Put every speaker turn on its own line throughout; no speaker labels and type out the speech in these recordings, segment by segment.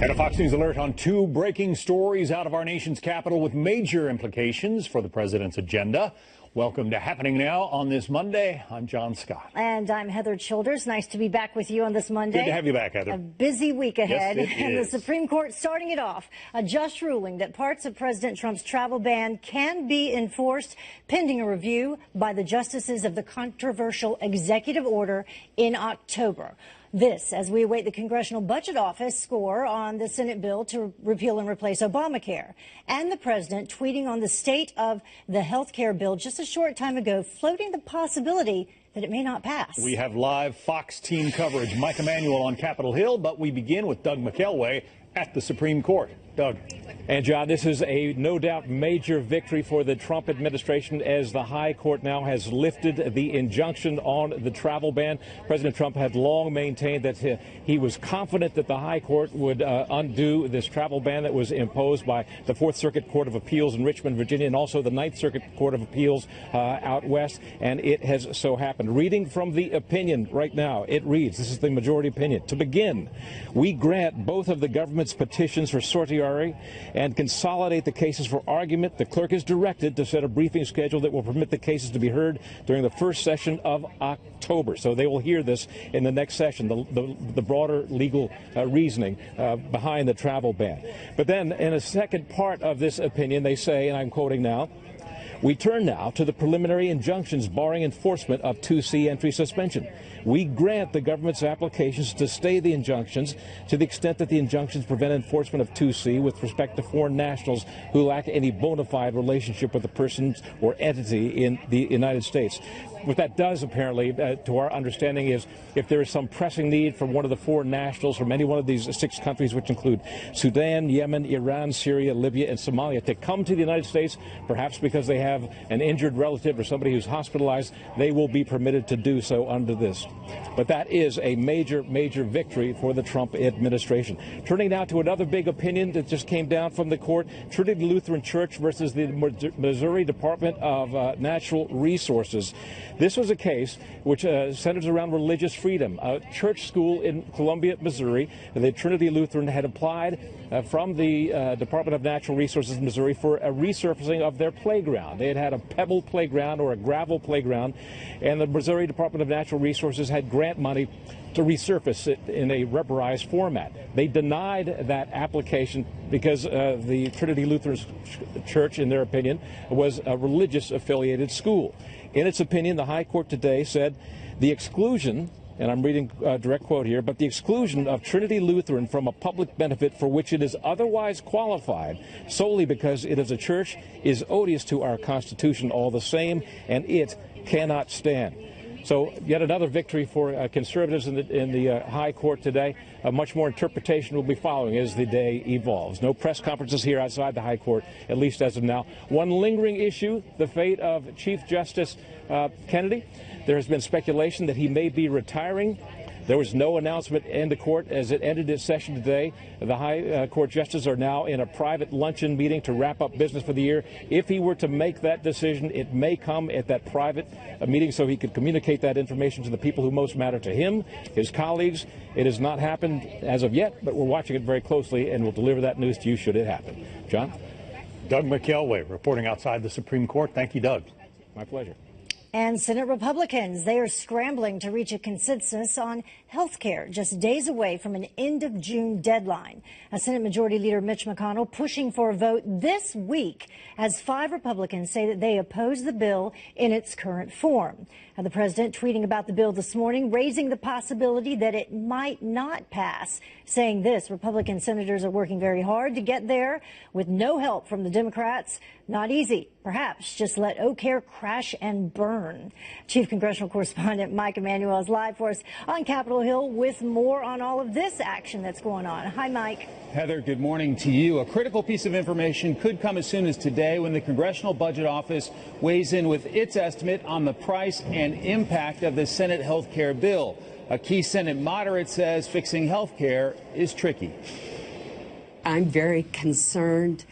And a Fox News alert on two breaking stories out of our nation's capital with major implications for the president's agenda. Welcome to Happening Now on this Monday. I'm John Scott.
And I'm Heather Childers. Nice to be back with you on this Monday.
Good to have you back, Heather.
A busy week ahead.
Yes, it
and
is.
The Supreme Court starting it off. A just ruling that parts of President Trump's travel ban can be enforced pending a review by the justices of the controversial executive order in October. This as we await the Congressional Budget Office score on the Senate bill to repeal and replace Obamacare. And the president tweeting on the state of the health care bill just a short time ago, floating the possibility that it may not pass.
We have live Fox team coverage. Mike Emanuel on Capitol Hill, but we begin with Doug McKelway at the Supreme Court. Doug.
And, John, this is a no doubt major victory for the Trump administration as the high court now has lifted the injunction on the travel ban. President Trump had long maintained that he was confident that the high court would undo this travel ban that was imposed by the Fourth Circuit Court of Appeals in Richmond, Virginia, and also the Ninth Circuit Court of Appeals out west. And it has so happened. Reading from the opinion right now, it reads, this is the majority opinion. To begin, we grant both of the government's petitions for certiorari and consolidate the cases for argument. The clerk is directed to set a briefing schedule that will permit the cases to be heard during the first session of October. So they will hear this in the next session, the broader legal reasoning behind the travel ban. But then in a second part of this opinion, they say, and I'm quoting now, we turn now to the preliminary injunctions barring enforcement of 2C entry suspension. We grant the government's applications to stay the injunctions to the extent that the injunctions prevent enforcement of 2C with respect to foreign nationals who lack any bona fide relationship with the person or entity in the United States. What that does, apparently, to our understanding, is if there is some pressing need for one of the foreign nationals from any one of these 6 countries, which include Sudan, Yemen, Iran, Syria, Libya, and Somalia, to come to the United States, perhaps because they have an injured relative or somebody who's hospitalized, they will be permitted to do so under this. But that is a major, major victory for the Trump administration. Turning now to another big opinion that just came down from the court, Trinity Lutheran Church versus the Missouri Department of Natural Resources. This was a case which centers around religious freedom. A church school in Columbia, Missouri, the Trinity Lutheran had applied from the Department of Natural Resources in Missouri for a resurfacing of their playground. They had had a pebble playground or a gravel playground, and the Missouri Department of Natural Resources had grant money to resurface it in a rubberized format. They denied that application because the Trinity Lutheran Church, in their opinion, was a religious affiliated school. In its opinion, the High Court today said the exclusion, and I'm reading a direct quote here, but the exclusion of Trinity Lutheran from a public benefit for which it is otherwise qualified solely because it is a church is odious to our Constitution all the same, and it cannot stand. So yet another victory for conservatives in the High Court today. Much more interpretation will be following as the day evolves. No press conferences here outside the High Court, at least as of now. One lingering issue, the fate of Chief Justice Kennedy. There has been speculation that he may be retiring. There was no announcement in the court as it ended its session today. The High Court justices are now in a private luncheon meeting to wrap up business for the year. If he were to make that decision, it may come at that private meeting so he could communicate that information to the people who most matter to him, his colleagues. It has not happened as of yet, but we're watching it very closely, and we'll deliver that news to you should it happen. John?
Doug McKelway reporting outside the Supreme Court. Thank you, Doug.
My pleasure.
And Senate Republicans, they are scrambling to reach a consensus on health care, just days away from an end-of-June deadline. Senate Majority Leader Mitch McConnell pushing for a vote this week as 5 Republicans say that they oppose the bill in its current form. The president tweeting about the bill this morning, raising the possibility that it might not pass, saying this: Republican senators are working very hard to get there with no help from the Democrats. Not easy. Perhaps just let Obamacare crash and burn. Chief Congressional Correspondent Mike Emanuel is live for us on Capitol Hill with more on all of this action that's going on. Hi, Mike.
Heather, good morning to you. A critical piece of information could come as soon as today when the Congressional Budget Office weighs in with its estimate on the price and impact of the Senate health care bill. A key Senate moderate says fixing health care is tricky.
I'm very concerned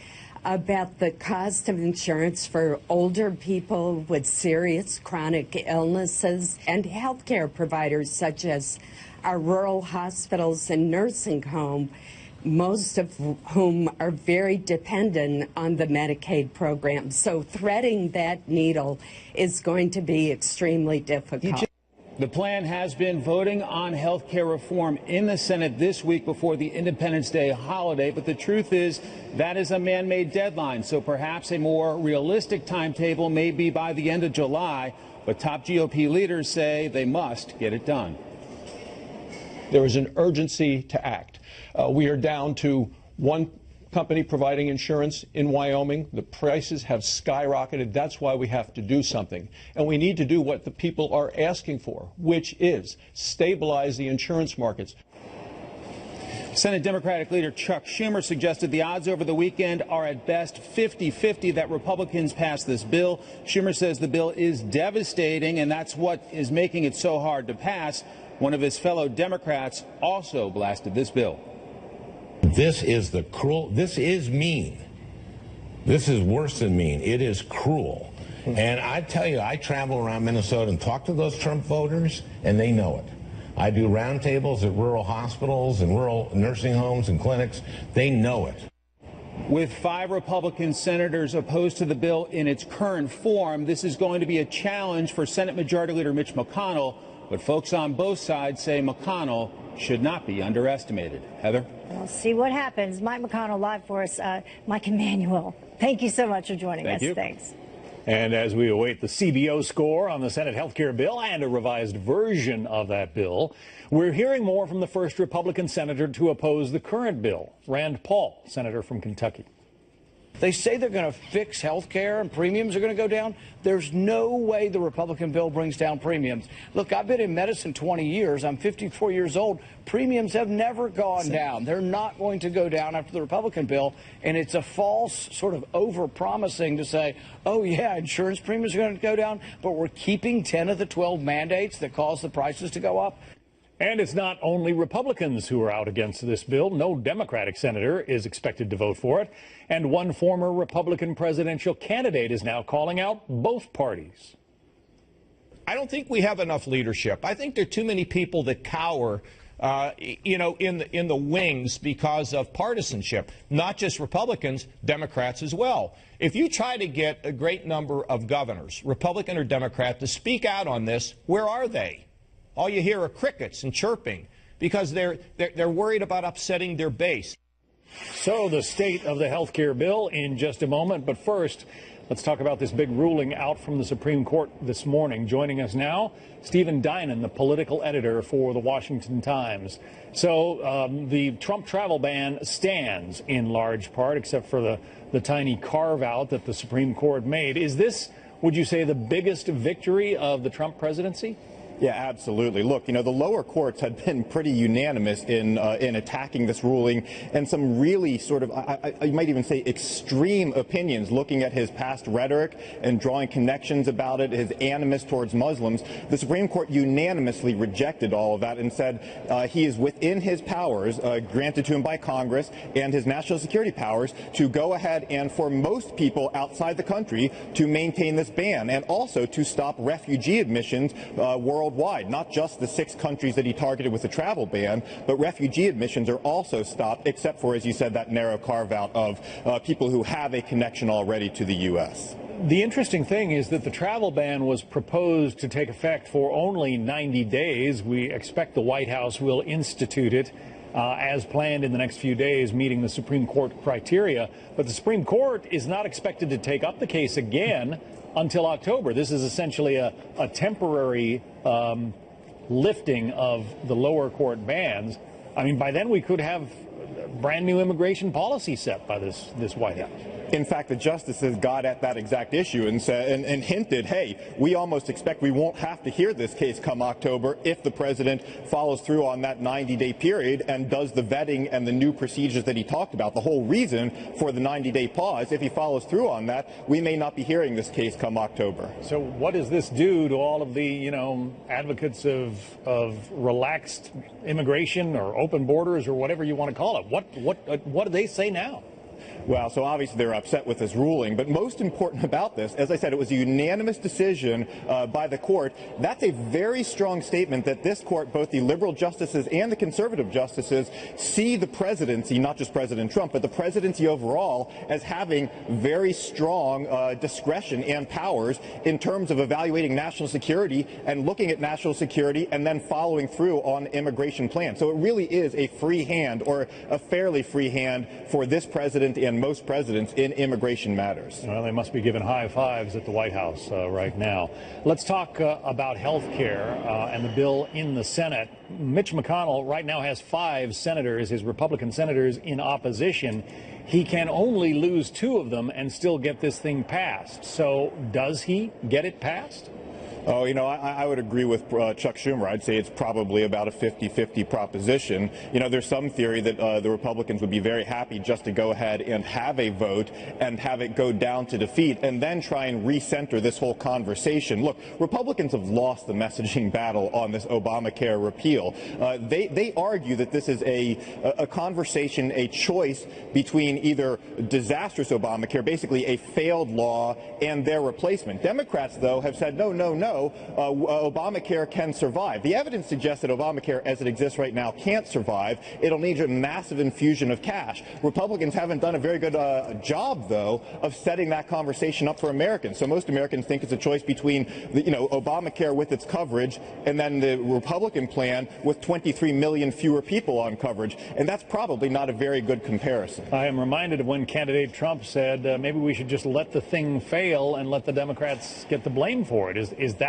about the cost of insurance for older people with serious chronic illnesses and healthcare providers such as our rural hospitals and nursing home. most of whom are very dependent on the Medicaid program. So threading that needle is going to be extremely difficult.
The plan has been voting on health care reform in the Senate this week before the Independence Day holiday. But the truth is that is a man-made deadline. So perhaps a more realistic timetable may be by the end of July. But top GOP leaders say they must get it done.
There is an urgency to act. We are down to one company providing insurance in Wyoming. The prices have skyrocketed. That's why we have to do something. And we need to do what the people are asking for, which is stabilize the insurance markets.
Senate Democratic leader Chuck Schumer suggested the odds over the weekend are at best 50-50 that Republicans pass this bill. Schumer says the bill is devastating, and that's what is making it so hard to pass. One of his fellow Democrats also blasted this bill.
This is this is mean. This is worse than mean. It is cruel. And I tell you, I travel around Minnesota and talk to those Trump voters, and they know it. I do roundtables at rural hospitals and rural nursing homes and clinics. They know it.
With 5 Republican senators opposed to the bill in its current form, this is going to be a challenge for Senate Majority Leader Mitch McConnell. But folks on both sides say McConnell should not be underestimated. Heather?
We'll see what happens. Mike McConnell live for us. Mike Emanuel, thank you so much for joining us. Thanks.
And as we await the CBO score on the Senate health care bill and a revised version of that bill, we're hearing more from the first Republican senator to oppose the current bill, Rand Paul, senator from Kentucky.
They say they're going to fix health care and premiums are going to go down. There's no way the Republican bill brings down premiums. Look, I've been in medicine 20 years. I'm 54 years old. Premiums have never gone down. They're not going to go down after the Republican bill. And it's a false sort of over-promising to say, oh, yeah, insurance premiums are going to go down, but we're keeping 10 of the 12 mandates that cause the prices to go up.
And it's not only Republicans who are out against this bill. No Democratic senator is expected to vote for it. And one former Republican presidential candidate is now calling out both parties.
I don't think we have enough leadership. I think there are too many people that cower, in the wings because of partisanship. Not just Republicans, Democrats as well. If you try to get a great number of governors, Republican or Democrat, to speak out on this, where are they? All you hear are crickets and chirping because they're worried about upsetting their base.
So the state of the health care bill in just a moment. But first, let's talk about this big ruling out from the Supreme Court this morning. Joining us now, Stephen Dinan, the political editor for the Washington Times. So the Trump travel ban stands in large part, except for the tiny carve out that the Supreme Court made. Is this, would you say, the biggest victory of the Trump presidency?
Yeah, absolutely. Look, the lower courts had been pretty unanimous in attacking this ruling, and some really sort of, I might even say, extreme opinions looking at his past rhetoric and drawing connections about it, his animus towards Muslims. The Supreme Court unanimously rejected all of that and said he is within his powers, granted to him by Congress, and his national security powers to go ahead and, for most people outside the country, to maintain this ban and also to stop refugee admissions worldwide, not just the 6 countries that he targeted with the travel ban, but refugee admissions are also stopped, except for, as you said, that narrow carve-out of people who have a connection already to the U.S.
The interesting thing is that the travel ban was proposed to take effect for only 90 days. We expect the White House will institute it as planned in the next few days, meeting the Supreme Court criteria. But the Supreme Court is not expected to take up the case again until October. This is essentially a temporary lifting of the lower court bans. I mean, by then we could have brand new immigration policy set by this White House.
In fact, the justices got at that exact issue and said and hinted, hey, we almost expect we won't have to hear this case come October if the president follows through on that 90-day period and does the vetting and the new procedures that he talked about. The whole reason for the 90-day pause, if he follows through on that, we may not be hearing this case come October.
So what does this do to all of the, advocates of relaxed immigration or open borders or whatever you want to call it? What do they say now?
Well, so obviously they're upset with this ruling, but most important about this, as I said, it was a unanimous decision by the court. That's a very strong statement that this court, both the liberal justices and the conservative justices, see the presidency, not just President Trump, but the presidency overall, as having very strong discretion and powers in terms of evaluating national security and looking at national security and then following through on immigration plans. So it really is a free hand, or a fairly free hand, for this president and most presidents in immigration matters.
Well, they must be giving high fives at the White House right now. Let's talk about health care and the bill in the Senate. Mitch McConnell right now has 5 senators, his Republican senators, in opposition. He can only lose 2 of them and still get this thing passed. So does he get it passed?
Oh, you know, I would agree with Chuck Schumer. I'd say it's probably about a 50-50 proposition. You know, there's some theory that the Republicans would be very happy just to go ahead and have a vote and have it go down to defeat and then try and recenter this whole conversation. Look, Republicans have lost the messaging battle on this Obamacare repeal. They argue that this is a conversation, a choice between either disastrous Obamacare, basically a failed law, and their replacement. Democrats, though, have said no. Obamacare can survive. The evidence suggests that Obamacare, as it exists right now, can't survive. It'll need a massive infusion of cash. Republicans haven't done a very good job, though, of setting that conversation up for Americans. So most Americans think it's a choice between, Obamacare with its coverage and then the Republican plan with 23 million fewer people on coverage. And that's probably not a very good comparison.
I am reminded of when candidate Trump said maybe we should just let the thing fail and let the Democrats get the blame for it. Is that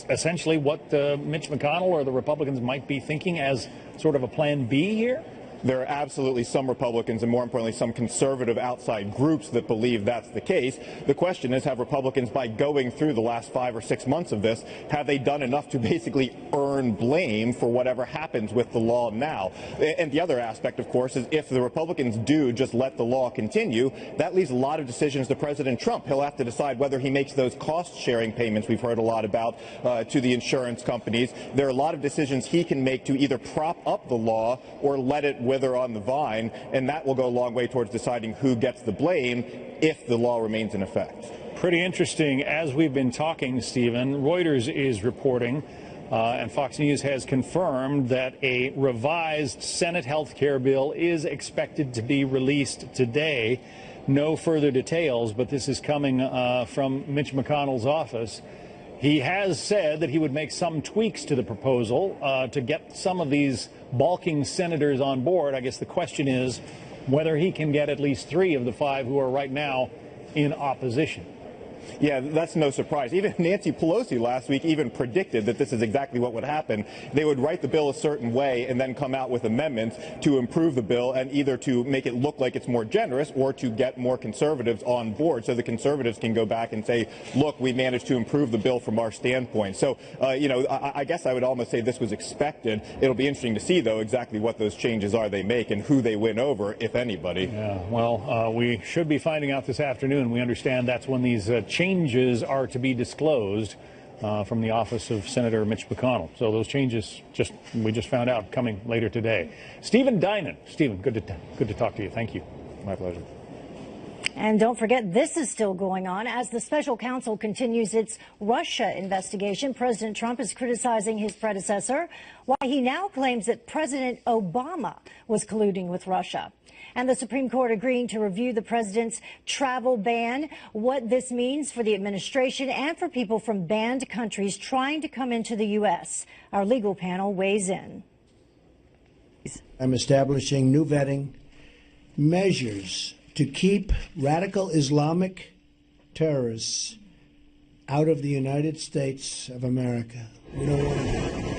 essentially what Mitch McConnell or the Republicans might be thinking as sort of a plan B here?
There are absolutely some Republicans and, more importantly, some conservative outside groups that believe that's the case. The question is, have Republicans, by going through the last 5 or 6 months of this, have they done enough to basically earn blame for whatever happens with the law now? And the other aspect, of course, is if the Republicans do just let the law continue, that leaves a lot of decisions to President Trump. He'll have to decide whether he makes those cost-sharing payments we've heard a lot about to the insurance companies. There are a lot of decisions he can make to either prop up the law or let it wither on the vine, and that will go a long way towards deciding who gets the blame if the law remains in effect.
Pretty interesting. As we've been talking, Stephen, Reuters is reporting, and Fox News has confirmed that a revised Senate health care bill is expected to be released today. No further details, but this is coming from Mitch McConnell's office. He has said that he would make some tweaks to the proposal to get some of these balking senators on board. I guess the question is whether he can get at least 3 of the 5 who are right now in opposition.
Yeah, that's no surprise. Even Nancy Pelosi last week even predicted that this is exactly what would happen. They would write the bill a certain way and then come out with amendments to improve the bill and either to make it look like it's more generous or to get more conservatives on board so the conservatives can go back and say, look, we managed to improve the bill from our standpoint. So, I guess I would almost say this was expected. It'll be interesting to see, though, exactly what those changes are they make and who they win over, if anybody.
Yeah, well, we should be finding out this afternoon. We understand that's when these changes are to be disclosed from the office of Senator Mitch McConnell. So those changes we just found out coming later today. Stephen Dinan. Stephen, good to talk to you. Thank you.
My pleasure.
And don't forget, this is still going on. As the special counsel continues its Russia investigation, President Trump is criticizing his predecessor, why he now claims that President Obama was colluding with Russia. And the Supreme Court agreeing to review the president's travel ban, what this means for the administration and for people from banned countries trying to come into the U.S. Our legal panel weighs in.
I'm establishing new vetting measures to keep radical Islamic terrorists out of the United States of America. We don't want to do it.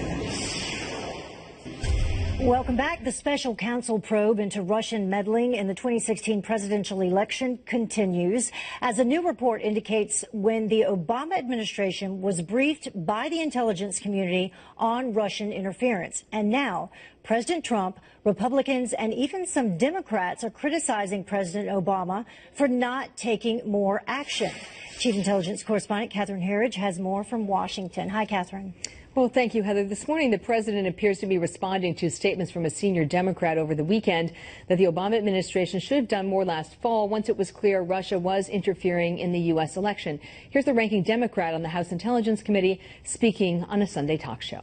Welcome back. The special counsel probe into Russian meddling in the 2016 presidential election continues, as a new report indicates when the Obama administration was briefed by the intelligence community on Russian interference. And now President Trump, Republicans, and even some Democrats are criticizing President Obama for not taking more action. Chief Intelligence Correspondent Catherine Herridge has more from Washington. Hi, Catherine.
Well, thank you, Heather. This morning, the president appears to be responding to statements from a senior Democrat over the weekend that the Obama administration should have done more last fall once it was clear Russia was interfering in the U.S. election. Here's the ranking Democrat on the House Intelligence Committee speaking on a Sunday talk show.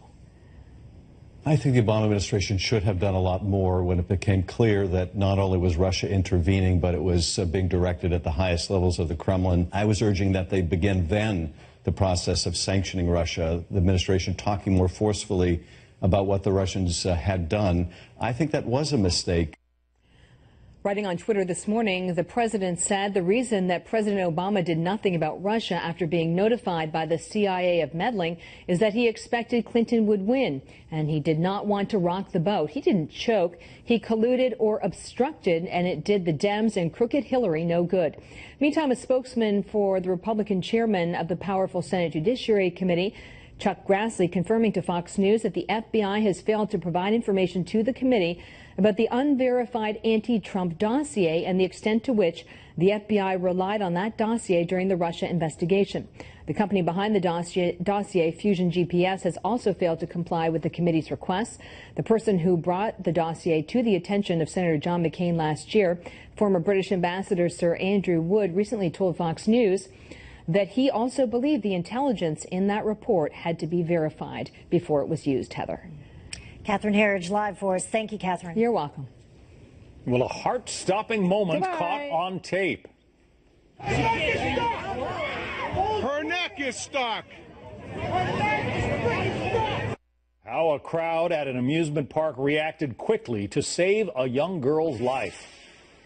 I think the Obama administration should have done a lot more when it became clear that not only was Russia intervening, but it was being directed at the highest levels of the Kremlin. I was urging that they begin then the process of sanctioning Russia, the administration talking more forcefully about what the Russians had done. I think that was a mistake.
Writing on Twitter this morning, the president said the reason that President Obama did nothing about Russia after being notified by the CIA of meddling is that he expected Clinton would win, and he did not want to rock the boat. He didn't choke. He colluded or obstructed, and it did the Dems and crooked Hillary no good. Meantime, a spokesman for the Republican chairman of the powerful Senate Judiciary Committee, Chuck Grassley, confirming to Fox News that the FBI has failed to provide information to the committee about the unverified anti-Trump dossier and the extent to which the FBI relied on that dossier during the Russia investigation. The company behind the dossier, Fusion GPS, has also failed to comply with the committee's requests. The person who brought the dossier to the attention of Senator John McCain last year, former British Ambassador Sir Andrew Wood, recently told Fox News that he also believed the intelligence in that report had to be verified before it was used. Heather.
Catherine Herridge live for us. Thank you, Catherine.
You're welcome.
Well, a heart-stopping moment caught on tape.
Her neck is stuck.
How a crowd at an amusement park reacted quickly to save a young girl's life.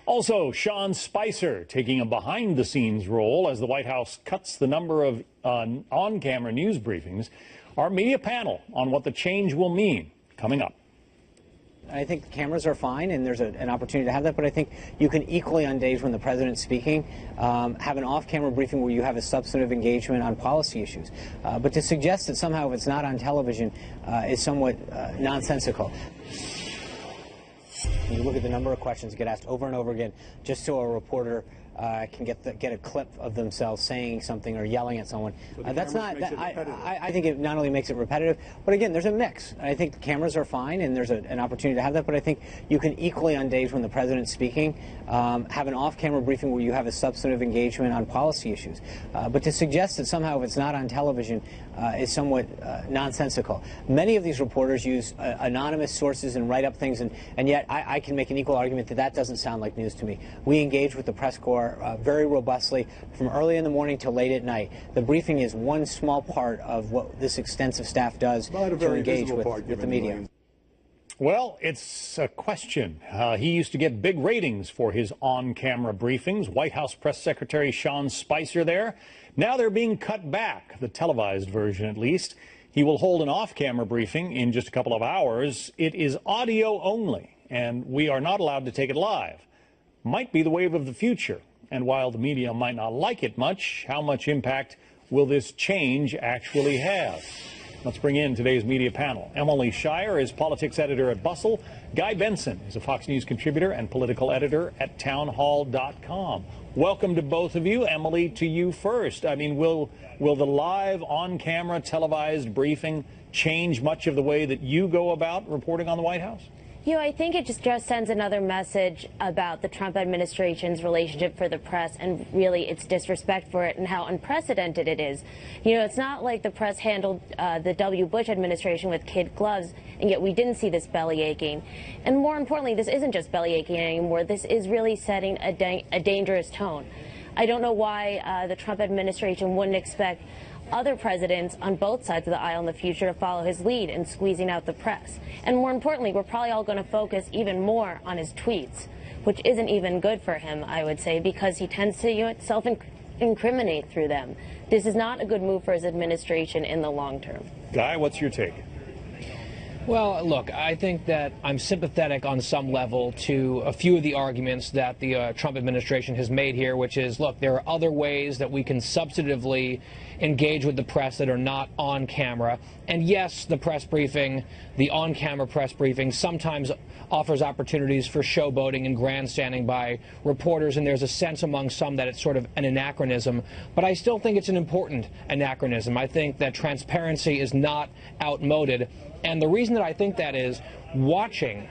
Also, Sean Spicer taking a behind-the-scenes role as the White House cuts the number of on-camera news briefings. Our media panel on what the change will mean coming up.
I think the cameras are fine, and there's an opportunity to have that, but I think you can equally, on days when the president's speaking, have an off-camera briefing where you have a substantive engagement on policy issues. But to suggest that somehow if it's not on television is somewhat nonsensical. You look at the number of questions get asked over and over again just so a reporter can get a clip of themselves saying something or yelling at someone. That's not. I think it not only makes it repetitive, but again, there's a mix. I think the cameras are fine, and there's an opportunity to have that. But I think you can equally, on days when the president's speaking, have an off-camera briefing where you have a substantive engagement on policy issues. But to suggest that somehow if it's not on television is somewhat nonsensical. Many of these reporters use anonymous sources and write up things, and yet I can make an equal argument that that doesn't sound like news to me. We engage with the press corps very robustly from early in the morning till late at night. The briefing is one small part of what this extensive staff does to engage with the media.
Well, it's a question. He used to get big ratings for his on-camera briefings. White House Press Secretary Sean Spicer there. Now they're being cut back, the televised version at least. He will hold an off-camera briefing in just a couple of hours. It is audio only, and we are not allowed to take it live. Might be the wave of the future. And while the media might not like it much, how much impact will this change actually have? Let's bring in today's media panel. Emily Shire is politics editor at Bustle. Guy Benson is a Fox News contributor and political editor at townhall.com. Welcome to both of you. Emily, to you first. I mean, will the live, on-camera, televised briefing change much of the way that you go about reporting on the White House?
You know, I think it just sends another message about the Trump administration's relationship for the press and really its disrespect for it and how unprecedented it is. You know, it's not like the press handled the W. Bush administration with kid gloves, and yet we didn't see this belly aching. And more importantly, this isn't just belly aching anymore. This is really setting a dangerous tone. I don't know why the Trump administration wouldn't expect other presidents on both sides of the aisle in the future to follow his lead in squeezing out the press. And more importantly, we're probably all going to focus even more on his tweets, which isn't even good for him, I would say, because he tends to self-incriminate through them. This is not a good move for his administration in the long term.
Guy, what's your take?
Well, look, I think that I'm sympathetic on some level to a few of the arguments that the Trump administration has made here, which is, look, there are other ways that we can substantively engage with the press that are not on camera. And yes, the press briefing, the on-camera press briefing, sometimes offers opportunities for showboating and grandstanding by reporters, and there's a sense among some that it's sort of an anachronism. But I still think it's an important anachronism. I think that transparency is not outmoded. And the reason that I think that is watching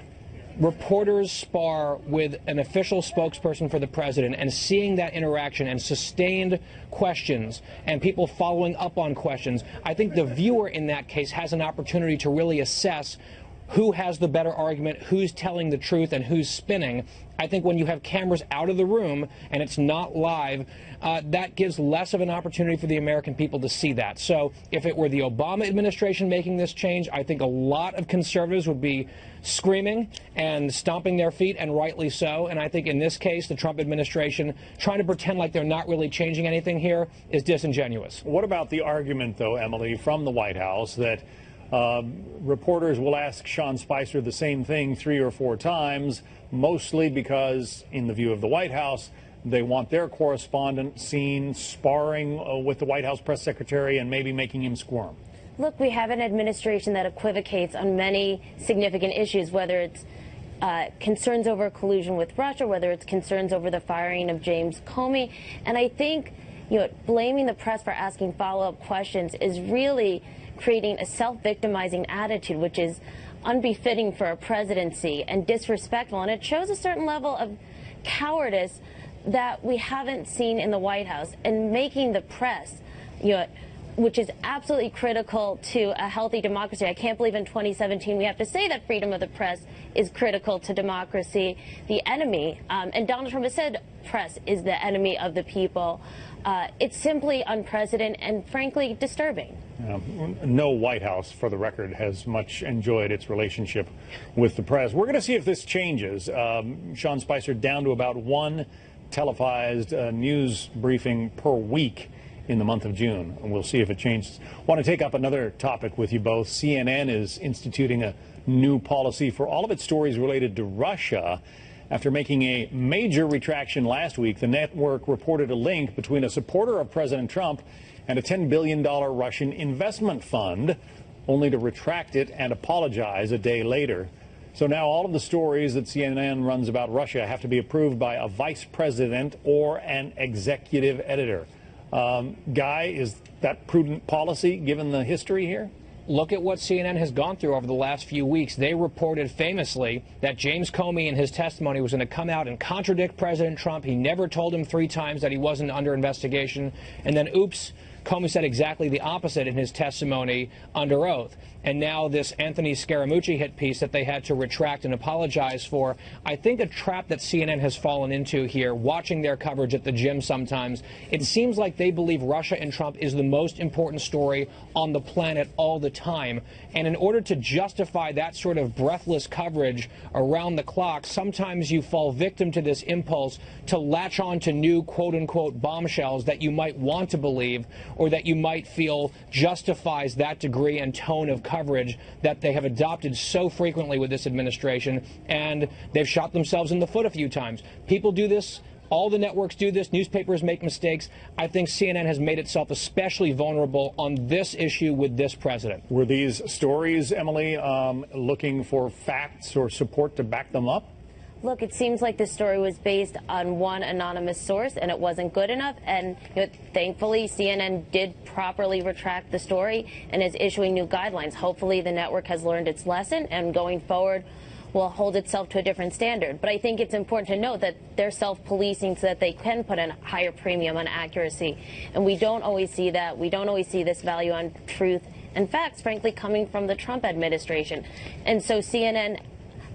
reporters spar with an official spokesperson for the president and seeing that interaction and sustained questions and people following up on questions, I think the viewer in that case has an opportunity to really assess who has the better argument, who's telling the truth, and who's spinning. I think when you have cameras out of the room and it's not live, that gives less of an opportunity for the American people to see that. So if it were the Obama administration making this change, I think a lot of conservatives would be screaming and stomping their feet, and rightly so. And I think in this case, the Trump administration trying to pretend like they're not really changing anything here is disingenuous.
What about the argument, though, Emily, from the White House that reporters will ask Sean Spicer the same thing 3 or 4 times, mostly because, in the view of the White House, they want their correspondent seen sparring with the White House press secretary and maybe making him squirm?
Look, we have an administration that equivocates on many significant issues, whether it's concerns over collusion with Russia, whether it's concerns over the firing of James Comey. And I think, blaming the press for asking follow-up questions is really creating a self-victimizing attitude, which is unbefitting for a presidency and disrespectful. And it shows a certain level of cowardice that we haven't seen in the White House, and making the press, which is absolutely critical to a healthy democracy. I can't believe in 2017 we have to say that freedom of the press is critical to democracy, the enemy. And Donald Trump has said press is the enemy of the people. It's simply unprecedented and, frankly, disturbing.
No White House, for the record, has much enjoyed its relationship with the press. We're going to see if this changes. Sean Spicer down to about 1 televised news briefing per week in the month of June, and we'll see if it changes. I want to take up another topic with you both. CNN is instituting a new policy for all of its stories related to Russia. After making a major retraction last week, the network reported a link between a supporter of President Trump and a $10 billion Russian investment fund, only to retract it and apologize a day later. So now all of the stories that CNN runs about Russia have to be approved by a vice president or an executive editor. Guy, is that prudent policy given the history here?
Look at what CNN has gone through over the last few weeks. They reported famously that James Comey in his testimony was going to come out and contradict President Trump. He never told him 3 times that he wasn't under investigation. And then, oops, Comey said exactly the opposite in his testimony under oath. And now this Anthony Scaramucci hit piece that they had to retract and apologize for. I think a trap that CNN has fallen into here, watching their coverage at the gym sometimes, it seems like they believe Russia and Trump is the most important story on the planet all the time. And in order to justify that sort of breathless coverage around the clock, sometimes you fall victim to this impulse to latch on to new quote-unquote bombshells that you might want to believe, or that you might feel justifies that degree and tone of coverage that they have adopted so frequently with this administration, and they've shot themselves in the foot a few times. People do this. All the networks do this. Newspapers make mistakes. I think CNN has made itself especially vulnerable on this issue with this president.
Were these stories, Emily, looking for facts or support to back them up?
Look, it seems like this story was based on one anonymous source, and it wasn't good enough. And thankfully, CNN did properly retract the story and is issuing new guidelines. Hopefully, the network has learned its lesson, and going forward will hold itself to a different standard. But I think it's important to note that they're self-policing so that they can put a higher premium on accuracy. And we don't always see that. We don't always see this value on truth and facts, frankly, coming from the Trump administration. And so CNN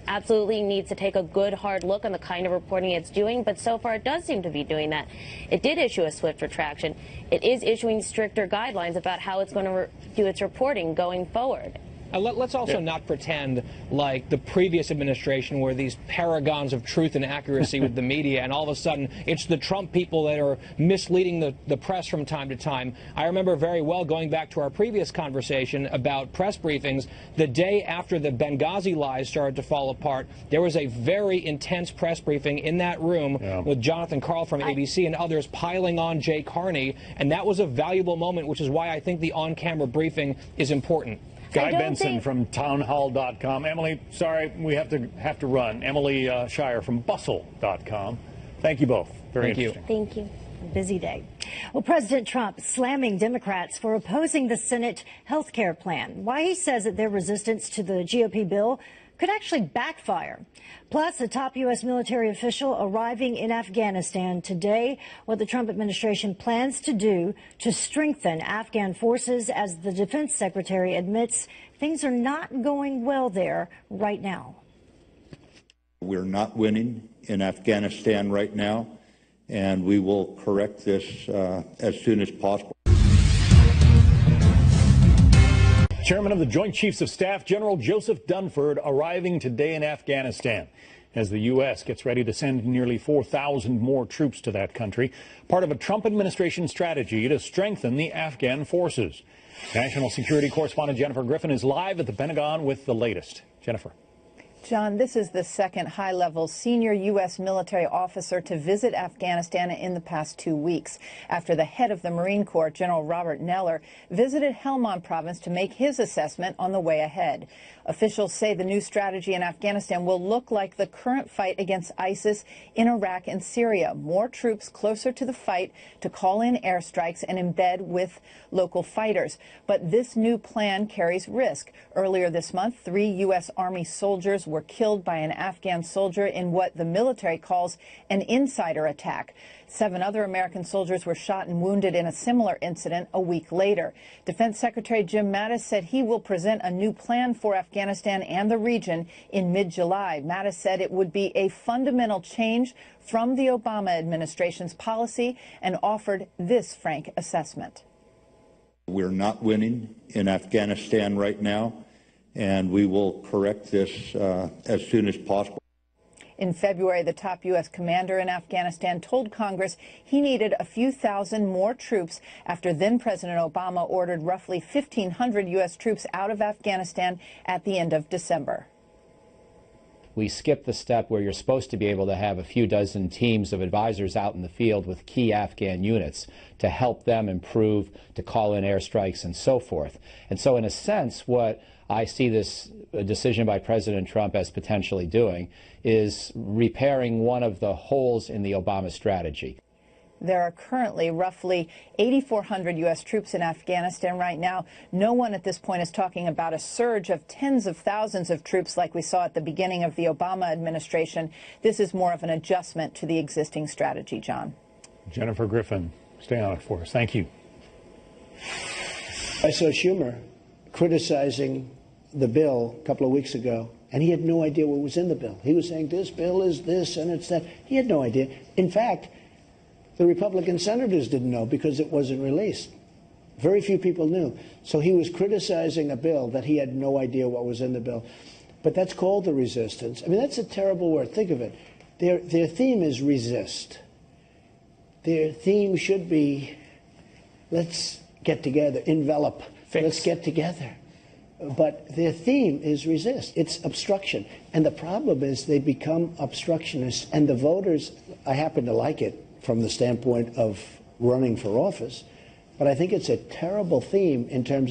absolutely needs to take a good, hard look on the kind of reporting it's doing, but so far it does seem to be doing that. It did issue a swift retraction. It is issuing stricter guidelines about how it's going to do its reporting going forward.
Let's also not pretend like the previous administration were these paragons of truth and accuracy with the media, and all of a sudden it's the Trump people that are misleading the press from time to time. I remember very well, going back to our previous conversation about press briefings, the day after the Benghazi lies started to fall apart, there was a very intense press briefing in that room with Jonathan Karl from ABC and others piling on Jay Carney, and that was a valuable moment, which is why I think the on-camera briefing is important.
Guy Benson from townhall.com. Emily, sorry, we have to run. Emily Shire from bustle.com. Thank you both. Very interesting.
Thank you.
Busy day. Well, President Trump slamming Democrats for opposing the Senate health care plan. Why he says that their resistance to the GOP bill could actually backfire. Plus, a top U.S. military official arriving in Afghanistan today, what the Trump administration plans to do to strengthen Afghan forces, as the defense secretary admits things are not going well there right now.
We're not winning in Afghanistan right now, and we will correct this as soon as possible.
Chairman of the Joint Chiefs of Staff, General Joseph Dunford, arriving today in Afghanistan as the U.S. gets ready to send nearly 4,000 more troops to that country, part of a Trump administration strategy to strengthen the Afghan forces. National security correspondent Jennifer Griffin is live at the Pentagon with the latest. Jennifer.
John, this is the second high-level senior U.S. military officer to visit Afghanistan in the past 2 weeks, after the head of the Marine Corps, General Robert Neller, visited Helmand province to make his assessment on the way ahead. Officials say the new strategy in Afghanistan will look like the current fight against ISIS in Iraq and Syria. More troops closer to the fight to call in airstrikes and embed with local fighters. But this new plan carries risk. Earlier this month, 3 U.S. Army soldiers were killed by an Afghan soldier in what the military calls an insider attack. 7 other American soldiers were shot and wounded in a similar incident a week later. Defense Secretary Jim Mattis said he will present a new plan for Afghanistan and the region in mid-July. Mattis said it would be a fundamental change from the Obama administration's policy and offered this frank assessment.
We're not winning in Afghanistan right now, and we will correct this as soon as possible.
In February, the top U.S. commander in Afghanistan told Congress he needed a few thousand more troops after then-President Obama ordered roughly 1,500 U.S. troops out of Afghanistan at the end of December.
We skipped the step where you're supposed to be able to have a few dozen teams of advisors out in the field with key Afghan units to help them improve, to call in airstrikes and so forth. And so in a sense, what I see this decision by President Trump as potentially doing is repairing one of the holes in the Obama strategy.
There are currently roughly 8,400 U.S. troops in Afghanistan right now. No one at this point is talking about a surge of tens of thousands of troops like we saw at the beginning of the Obama administration. This is more of an adjustment to the existing strategy, John.
Jennifer Griffin, stay on it for us. Thank you.
I saw Schumer criticizing the bill a couple of weeks ago, and he had no idea what was in the bill. He was saying this bill is this and it's that. He had no idea. In fact, the Republican senators didn't know because it wasn't released. Very few people knew. So he was criticizing a bill that he had no idea what was in the bill. But that's called the resistance. I mean, that's a terrible word. Think of it. Their theme is resist. Their theme should be, let's get together, envelop, let's get together. But their theme is resist. It's obstruction. And the problem is they become obstructionists. And the voters, I happen to like it from the standpoint of running for office, but I think it's a terrible theme in terms of